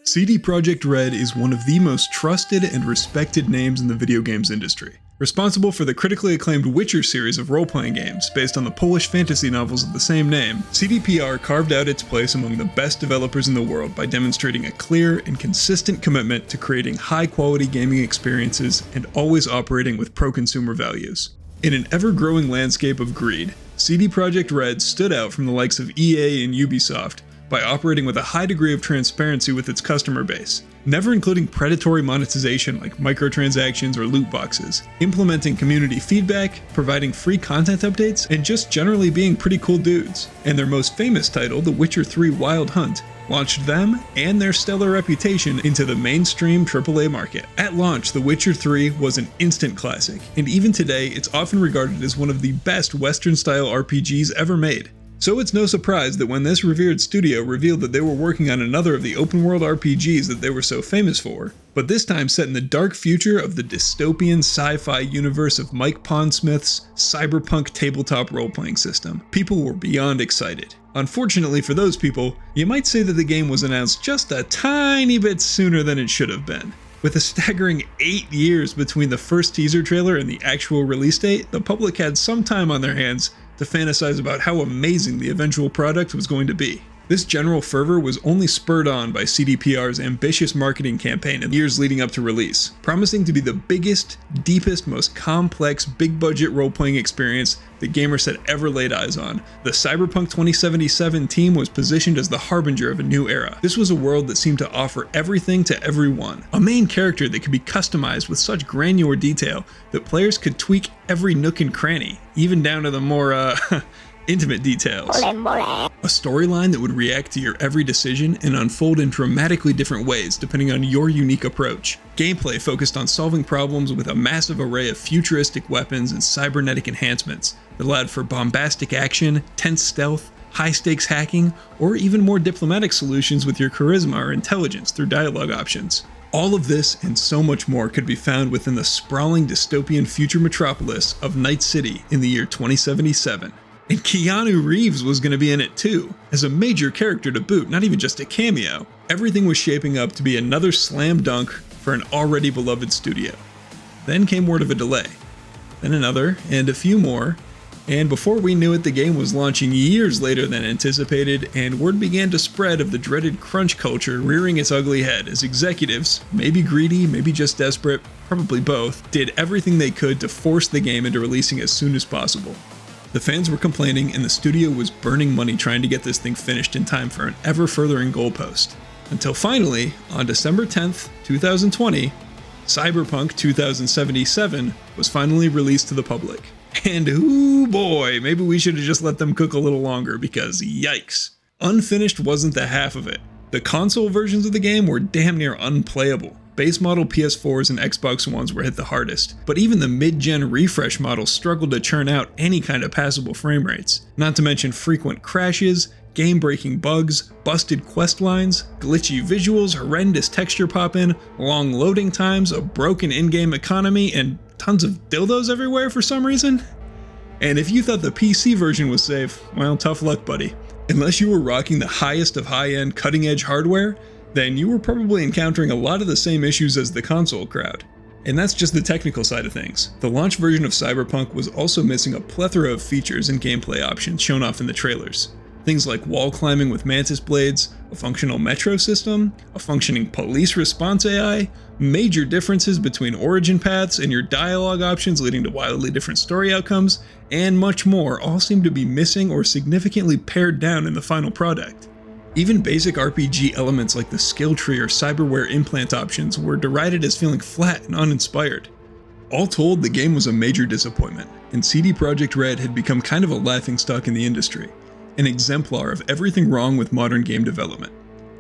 CD Projekt RED is one of the most trusted and respected names in the video games industry. Responsible for the critically acclaimed Witcher series of role-playing games based on the Polish fantasy novels of the same name, CDPR carved out its place among the best developers in the world by demonstrating a clear and consistent commitment to creating high-quality gaming experiences and always operating with pro-consumer values. In an ever-growing landscape of greed, CD Projekt RED stood out from the likes of EA and Ubisoft by operating with a high degree of transparency with its customer base, never including predatory monetization like microtransactions or loot boxes, implementing community feedback, providing free content updates, and just generally being pretty cool dudes. And their most famous title, The Witcher 3 Wild Hunt, launched them and their stellar reputation into the mainstream AAA market. At launch, The Witcher 3 was an instant classic, and even today it's often regarded as one of the best Western-style RPGs ever made. So it's no surprise that when this revered studio revealed that they were working on another of the open-world RPGs that they were so famous for, but this time set in the dark future of the dystopian sci-fi universe of Mike Pondsmith's Cyberpunk tabletop role-playing system, people were beyond excited. Unfortunately for those people, you might say that the game was announced just a tiny bit sooner than it should have been. With a staggering 8 years between the first teaser trailer and the actual release date, the public had some time on their hands to fantasize about how amazing the eventual product was going to be. This general fervor was only spurred on by CDPR's ambitious marketing campaign in the years leading up to release, promising to be the biggest, deepest, most complex, big-budget role-playing experience the gamers had ever laid eyes on. The Cyberpunk 2077 team was positioned as the harbinger of a new era. This was a world that seemed to offer everything to everyone, a main character that could be customized with such granular detail that players could tweak every nook and cranny, even down to the more, intimate details. A storyline that would react to your every decision and unfold in dramatically different ways depending on your unique approach. Gameplay focused on solving problems with a massive array of futuristic weapons and cybernetic enhancements that allowed for bombastic action, tense stealth, high-stakes hacking, or even more diplomatic solutions with your charisma or intelligence through dialogue options. All of this and so much more could be found within the sprawling dystopian future metropolis of Night City in the year 2077. And Keanu Reeves was going to be in it too, as a major character to boot, not even just a cameo. Everything was shaping up to be another slam dunk for an already beloved studio. Then came word of a delay, then another, and a few more, and before we knew it, the game was launching years later than anticipated, and word began to spread of the dreaded crunch culture rearing its ugly head as executives, maybe greedy, maybe just desperate, probably both, did everything they could to force the game into releasing as soon as possible. The fans were complaining and the studio was burning money trying to get this thing finished in time for an ever-furthering goalpost. Until finally, on December 10th, 2020, Cyberpunk 2077 was finally released to the public. And ooh boy, maybe we should have just let them cook a little longer because yikes. Unfinished wasn't the half of it. The console versions of the game were damn near unplayable. Base model PS4s and Xbox Ones were hit the hardest, but even the mid-gen refresh models struggled to churn out any kind of passable frame rates, not to mention frequent crashes, game-breaking bugs, busted quest lines, glitchy visuals, horrendous texture pop-in, long loading times, a broken in-game economy, and tons of dildos everywhere for some reason. And if you thought the PC version was safe, well, tough luck, buddy. Unless you were rocking the highest of high-end cutting-edge hardware, then you were probably encountering a lot of the same issues as the console crowd. And that's just the technical side of things. The launch version of Cyberpunk was also missing a plethora of features and gameplay options shown off in the trailers. Things like wall climbing with mantis blades, a functional metro system, a functioning police response AI, major differences between origin paths and your dialogue options leading to wildly different story outcomes, and much more all seem to be missing or significantly pared down in the final product. Even basic RPG elements like the skill tree or cyberware implant options were derided as feeling flat and uninspired. All told, the game was a major disappointment, and CD Projekt RED had become kind of a laughingstock in the industry, an exemplar of everything wrong with modern game development.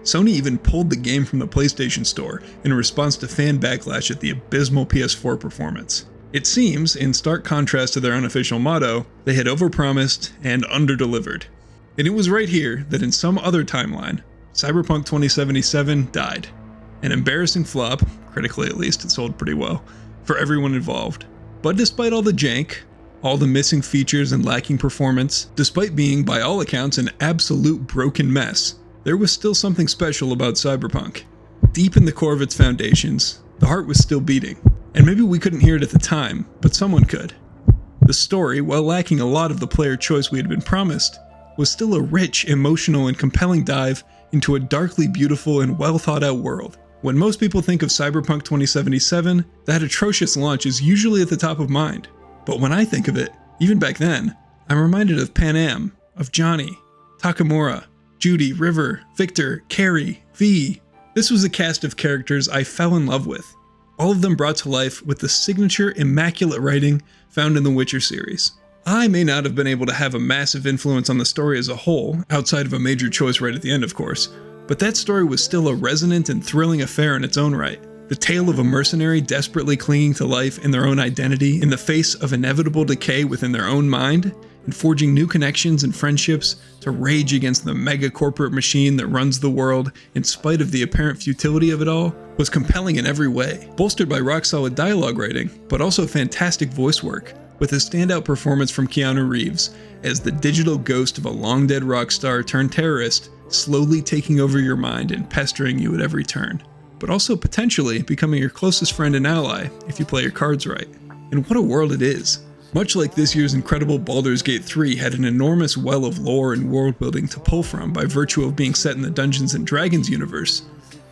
Sony even pulled the game from the PlayStation Store in response to fan backlash at the abysmal PS4 performance. It seems, in stark contrast to their unofficial motto, they had overpromised and underdelivered. And it was right here that in some other timeline, Cyberpunk 2077 died. An embarrassing flop, critically at least it sold pretty well, for everyone involved. But despite all the jank, all the missing features and lacking performance, despite being by all accounts an absolute broken mess, there was still something special about Cyberpunk. Deep in the core of its foundations, the heart was still beating. And maybe we couldn't hear it at the time, but someone could. The story, while lacking a lot of the player choice we had been promised, was still a rich, emotional, and compelling dive into a darkly beautiful and well thought out world. When most people think of Cyberpunk 2077, that atrocious launch is usually at the top of mind. But when I think of it, even back then, I'm reminded of Pan Am, of Johnny, Takamura, Judy, River, Victor, Carrie, V. This was a cast of characters I fell in love with, all of them brought to life with the signature immaculate writing found in the Witcher series. I may not have been able to have a massive influence on the story as a whole, outside of a major choice right at the end of course, but that story was still a resonant and thrilling affair in its own right. The tale of a mercenary desperately clinging to life in their own identity in the face of inevitable decay within their own mind, and forging new connections and friendships to rage against the mega corporate machine that runs the world in spite of the apparent futility of it all, was compelling in every way, bolstered by rock-solid dialogue writing, but also fantastic voice work, with a standout performance from Keanu Reeves as the digital ghost of a long-dead rock star turned terrorist, slowly taking over your mind and pestering you at every turn, but also potentially becoming your closest friend and ally if you play your cards right. And what a world it is! Much like this year's incredible Baldur's Gate 3 had an enormous well of lore and world building to pull from by virtue of being set in the Dungeons & Dragons universe,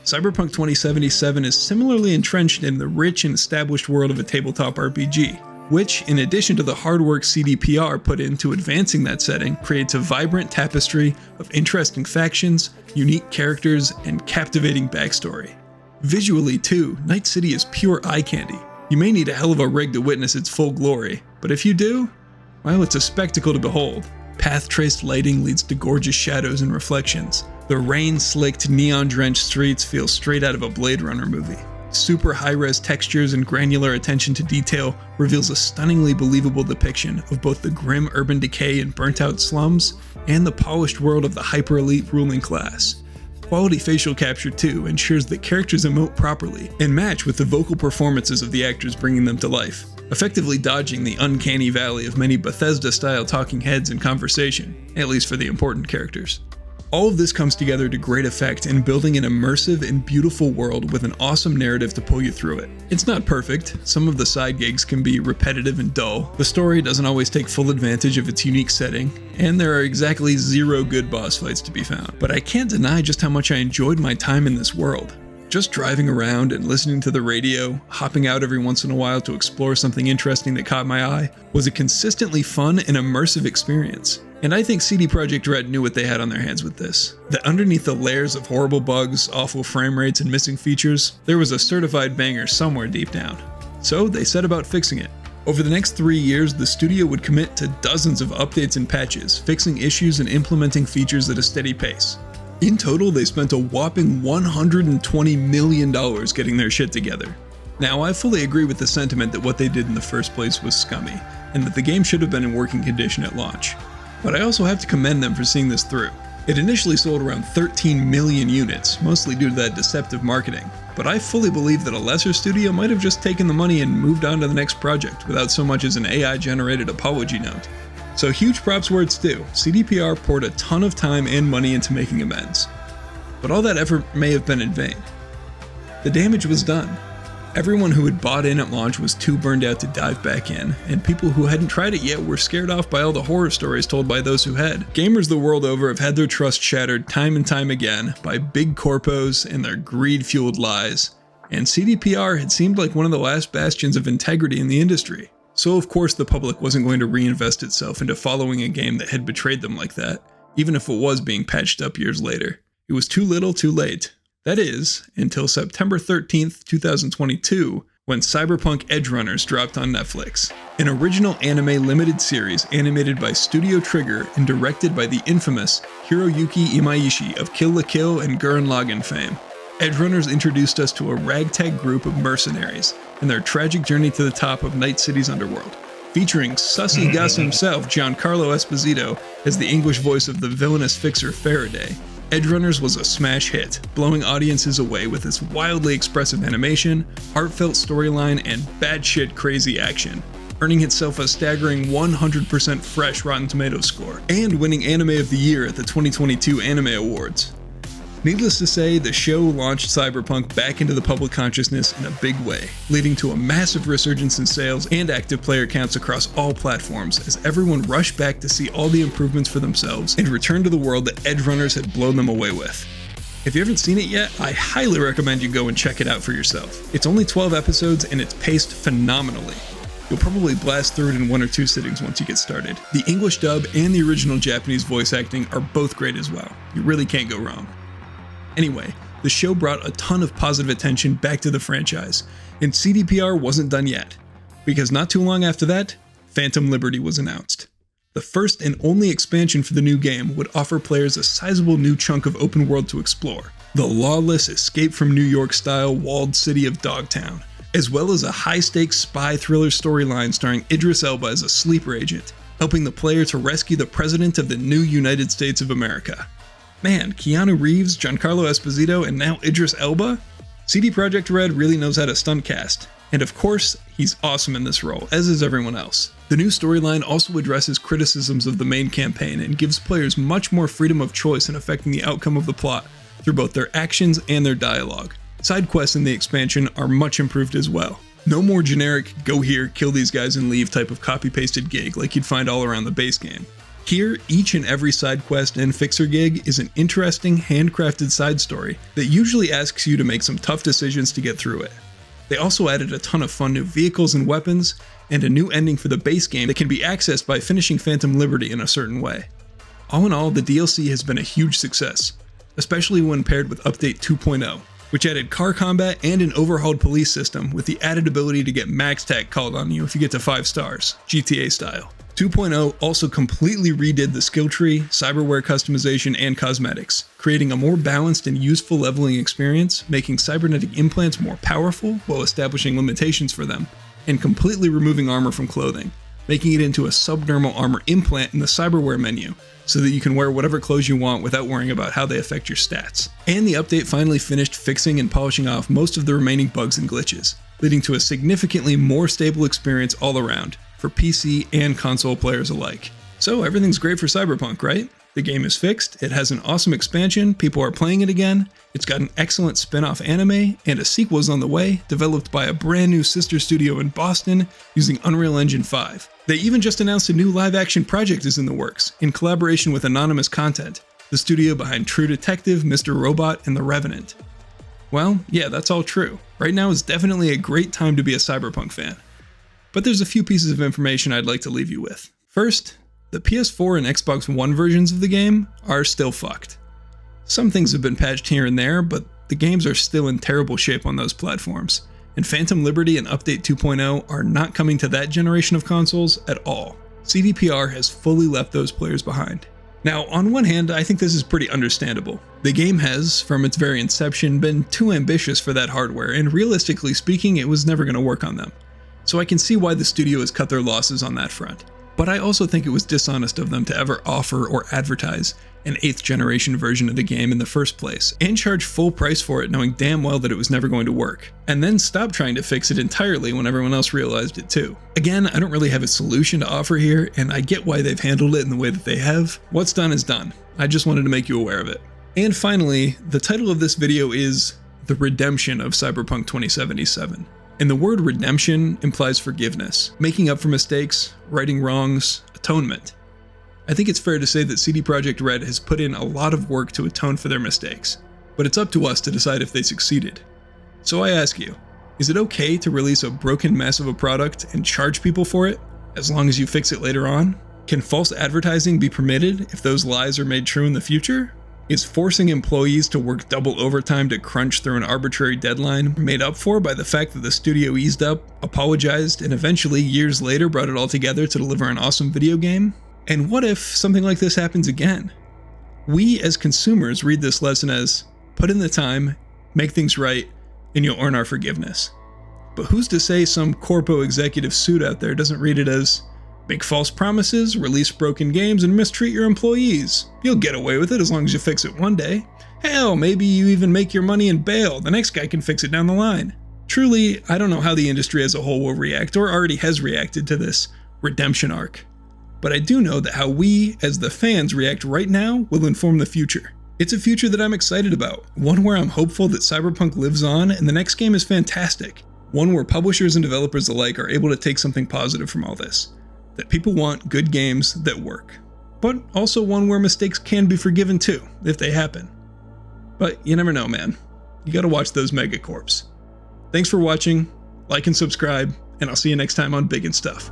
Cyberpunk 2077 is similarly entrenched in the rich and established world of a tabletop RPG, which, in addition to the hard work CDPR put into advancing that setting, creates a vibrant tapestry of interesting factions, unique characters, and captivating backstory. Visually too, Night City is pure eye candy. You may need a hell of a rig to witness its full glory, but if you do, well, it's a spectacle to behold. Path-traced lighting leads to gorgeous shadows and reflections. The rain-slicked, neon-drenched streets feel straight out of a Blade Runner movie. Super high-res textures and granular attention to detail reveals a stunningly believable depiction of both the grim urban decay and burnt-out slums, and the polished world of the hyper-elite ruling class. Quality facial capture too ensures that characters emote properly and match with the vocal performances of the actors bringing them to life, effectively dodging the uncanny valley of many Bethesda-style talking heads in conversation, at least for the important characters. All of this comes together to great effect in building an immersive and beautiful world with an awesome narrative to pull you through it. It's not perfect, some of the side gigs can be repetitive and dull, the story doesn't always take full advantage of its unique setting, and there are exactly 0 good boss fights to be found. But I can't deny just how much I enjoyed my time in this world. Just driving around and listening to the radio, hopping out every once in a while to explore something interesting that caught my eye, was a consistently fun and immersive experience. And I think CD Projekt RED knew what they had on their hands with this. That underneath the layers of horrible bugs, awful frame rates, and missing features, there was a certified banger somewhere deep down. So they set about fixing it. Over the next 3 years, the studio would commit to dozens of updates and patches, fixing issues and implementing features at a steady pace. In total, they spent a whopping $120 million getting their shit together. Now, I fully agree with the sentiment that what they did in the first place was scummy, and that the game should have been in working condition at launch. But I also have to commend them for seeing this through. It initially sold around 13 million units, mostly due to that deceptive marketing, but I fully believe that a lesser studio might have just taken the money and moved on to the next project without so much as an AI-generated apology note. So huge props where it's due. CDPR poured a ton of time and money into making amends. But all that effort may have been in vain. The damage was done. Everyone who had bought in at launch was too burned out to dive back in, and people who hadn't tried it yet were scared off by all the horror stories told by those who had. Gamers the world over have had their trust shattered time and time again by big corpos and their greed-fueled lies, and CDPR had seemed like one of the last bastions of integrity in the industry. So of course the public wasn't going to reinvest itself into following a game that had betrayed them like that, even if it was being patched up years later. It was too little too late. That is, until September 13th, 2022, when Cyberpunk Edgerunners dropped on Netflix, an original anime limited series animated by Studio Trigger and directed by the infamous Hiroyuki Imaishi of Kill la Kill and Gurren Lagann fame. Edgerunners introduced us to a ragtag group of mercenaries and their tragic journey to the top of Night City's underworld, featuring Sussy Gus himself, Giancarlo Esposito, as the English voice of the villainous fixer Faraday. Edgerunners was a smash hit, blowing audiences away with its wildly expressive animation, heartfelt storyline, and batshit crazy action, earning itself a staggering 100% fresh Rotten Tomatoes score, and winning Anime of the Year at the 2022 Anime Awards. Needless to say, the show launched Cyberpunk back into the public consciousness in a big way, leading to a massive resurgence in sales and active player counts across all platforms as everyone rushed back to see all the improvements for themselves and return to the world that Edgerunners had blown them away with. If you haven't seen it yet, I highly recommend you go and check it out for yourself. It's only 12 episodes and it's paced phenomenally. You'll probably blast through it in 1 or 2 sittings once you get started. The English dub and the original Japanese voice acting are both great as well. You really can't go wrong. Anyway, the show brought a ton of positive attention back to the franchise, and CDPR wasn't done yet, because not too long after that, Phantom Liberty was announced. The first and only expansion for the new game would offer players a sizable new chunk of open world to explore, the lawless escape from New York style walled city of Dogtown, as well as a high-stakes spy thriller storyline starring Idris Elba as a sleeper agent, helping the player to rescue the president of the new United States of America. Man, Keanu Reeves, Giancarlo Esposito, and now Idris Elba? CD Projekt RED really knows how to stunt cast. And of course, he's awesome in this role, as is everyone else. The new storyline also addresses criticisms of the main campaign and gives players much more freedom of choice in affecting the outcome of the plot through both their actions and their dialogue. Side quests in the expansion are much improved as well. No more generic, go here, kill these guys and leave type of copy-pasted gig like you'd find all around the base game. Here, each and every side quest and fixer gig is an interesting, handcrafted side story that usually asks you to make some tough decisions to get through it. They also added a ton of fun new vehicles and weapons, and a new ending for the base game that can be accessed by finishing Phantom Liberty in a certain way. All in all, the DLC has been a huge success, especially when paired with Update 2.0, which added car combat and an overhauled police system with the added ability to get max tag called on you if you get to 5 stars, GTA style. 2.0 also completely redid the skill tree, cyberware customization, and cosmetics, creating a more balanced and useful leveling experience, making cybernetic implants more powerful while establishing limitations for them, and completely removing armor from clothing, making it into a subdermal armor implant in the cyberware menu, so that you can wear whatever clothes you want without worrying about how they affect your stats. And the update finally finished fixing and polishing off most of the remaining bugs and glitches, leading to a significantly more stable experience all around, for PC and console players alike. So everything's great for Cyberpunk, right? The game is fixed, it has an awesome expansion, people are playing it again, it's got an excellent spin-off anime, and a sequel is on the way, developed by a brand new sister studio in Boston using Unreal Engine 5. They even just announced a new live-action project is in the works, in collaboration with Anonymous Content, the studio behind True Detective, Mr. Robot, and The Revenant. Well, yeah, that's all true. Right now is definitely a great time to be a Cyberpunk fan. But there's a few pieces of information I'd like to leave you with. First, the PS4 and Xbox One versions of the game are still fucked. Some things have been patched here and there, but the games are still in terrible shape on those platforms, and Phantom Liberty and Update 2.0 are not coming to that generation of consoles at all. CDPR has fully left those players behind. Now, on one hand, I think this is pretty understandable. The game has, from its very inception, been too ambitious for that hardware, and realistically speaking, it was never going to work on them. So I can see why the studio has cut their losses on that front. But I also think it was dishonest of them to ever offer or advertise an 8th generation version of the game in the first place, and charge full price for it knowing damn well that it was never going to work, and then stop trying to fix it entirely when everyone else realized it too. Again, I don't really have a solution to offer here, and I get why they've handled it in the way that they have. What's done is done. I just wanted to make you aware of it. And finally, the title of this video is The Redemption of Cyberpunk 2077. And the word redemption implies forgiveness, making up for mistakes, righting wrongs, atonement. I think it's fair to say that CD Projekt RED has put in a lot of work to atone for their mistakes, but it's up to us to decide if they succeeded. So I ask you, is it okay to release a broken mess of a product and charge people for it, as long as you fix it later on? Can false advertising be permitted if those lies are made true in the future? Is forcing employees to work double overtime to crunch through an arbitrary deadline made up for by the fact that the studio eased up, apologized, and eventually, years later, brought it all together to deliver an awesome video game? And what if something like this happens again? We, as consumers, read this lesson as, put in the time, make things right, and you'll earn our forgiveness. But who's to say some corpo executive suit out there doesn't read it as, make false promises, release broken games, and mistreat your employees. You'll get away with it as long as you fix it one day. Hell, maybe you even make your money and bail. The next guy can fix it down the line. Truly, I don't know how the industry as a whole will react, or already has reacted to this redemption arc. But I do know that how we, as the fans, react right now will inform the future. It's a future that I'm excited about, one where I'm hopeful that Cyberpunk lives on and the next game is fantastic, one where publishers and developers alike are able to take something positive from all this, that people want good games that work, but also one where mistakes can be forgiven too, if they happen. But you never know, man. You gotta watch those megacorps. Thanks for watching, like and subscribe, and I'll see you next time on Big and Stuff.